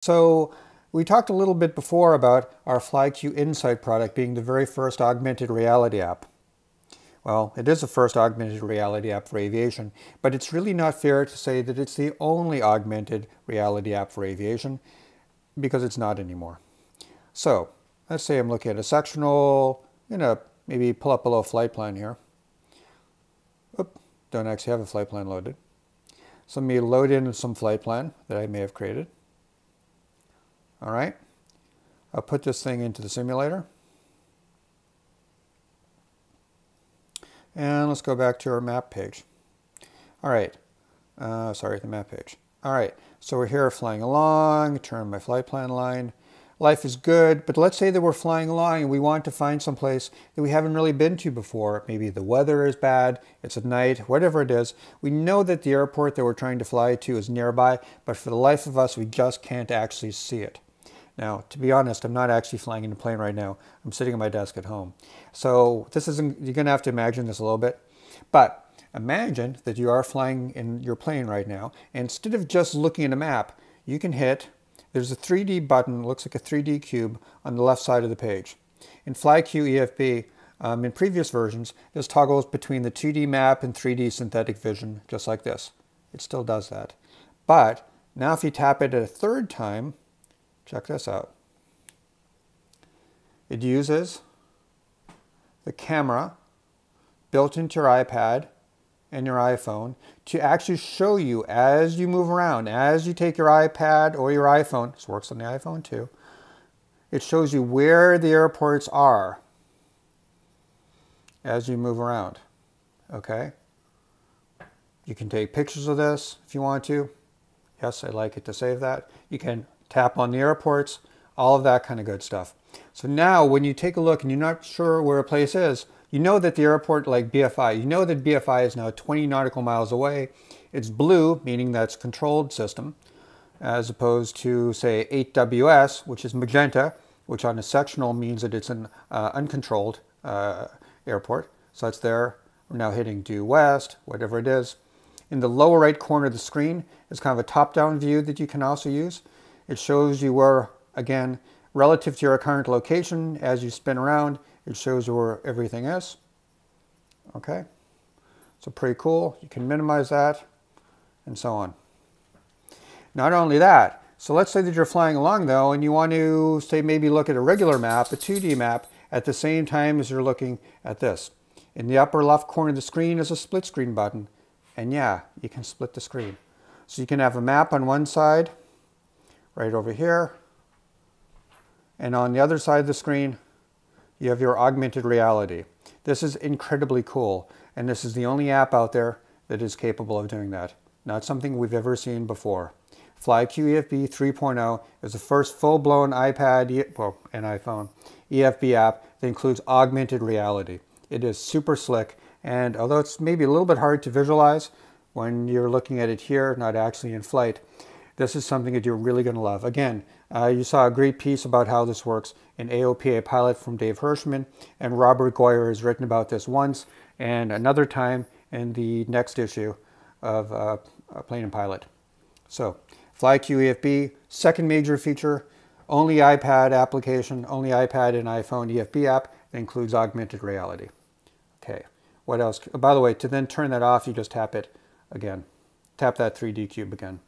So we talked a little bit before about our FlyQ InSight product being the very first augmented reality app. Well, it is the first augmented reality app for aviation, but it's really not fair to say that it's the only augmented reality app for aviation, because it's not anymore. So let's say I'm looking at a sectional, maybe pull up a little flight plan here. Oop, don't actually have a flight plan loaded. So let me load in some flight plan that I may have created. All right, I'll put this thing into the simulator. And let's go back to our map page. All right, sorry, the map page. All right, so we're here flying along, turn my flight plan line. Life is good, but let's say that we're flying along and we want to find some place that we haven't really been to before. Maybe the weather is bad, it's at night, whatever it is. We know that the airport that we're trying to fly to is nearby, but for the life of us, we just can't actually see it. Now, to be honest, I'm not actually flying in a plane right now. I'm sitting at my desk at home. So this isn't, you're going to have to imagine this a little bit. But imagine that you are flying in your plane right now. And instead of just looking at a map, you can hit, there's a 3D button, looks like a 3D cube on the left side of the page. In FlyQ EFB, in previous versions, this toggles between the 2D map and 3D synthetic vision, just like this. It still does that. But now if you tap it a third time, check this out. It uses the camera built into your iPad and your iPhone to actually show you as you move around, as you take your iPad or your iPhone, this works on the iPhone too, it shows you where the airports are as you move around, okay? You can take pictures of this if you want to. Yes, I like it to save that. You can tap on the airports, all of that kind of good stuff. So now when you take a look and you're not sure where a place is, you know that the airport, like BFI, you know that BFI is now 20 nautical miles away. It's blue, meaning that's controlled system, as opposed to, say, 8WS, which is magenta, which on a sectional means that it's an uncontrolled airport. So that's there. We're now hitting due west, whatever it is. In the lower right corner of the screen is kind of a top-down view that you can also use. It shows you where, again, relative to your current location, as you spin around, it shows you where everything is. Okay, so pretty cool. You can minimize that, and so on. Not only that, so let's say that you're flying along, though, and you want to, say, maybe look at a regular map, a 2D map, at the same time as you're looking at this. In the upper left corner of the screen is a split screen button, and yeah, you can split the screen. So you can have a map on one side, right over here, and on the other side of the screen you have your augmented reality. This is incredibly cool, and this is the only app out there that is capable of doing that. Not something we've ever seen before. FlyQ EFB 3.0 is the first full-blown iPad, and iPhone EFB app that includes augmented reality. It is super slick, and although it's maybe a little bit hard to visualize when you're looking at it here, not actually in flight, this is something that you're really going to love. Again, you saw a great piece about how this works in AOPA Pilot from Dave Hirschman, and Robert Goyer has written about this once and another time in the next issue of Plane and Pilot. So, FlyQ EFB, second major feature, only iPad application, only iPad and iPhone EFB app that includes augmented reality. Okay, what else? By the way, to then turn that off, you just tap it again. Tap that 3D cube again.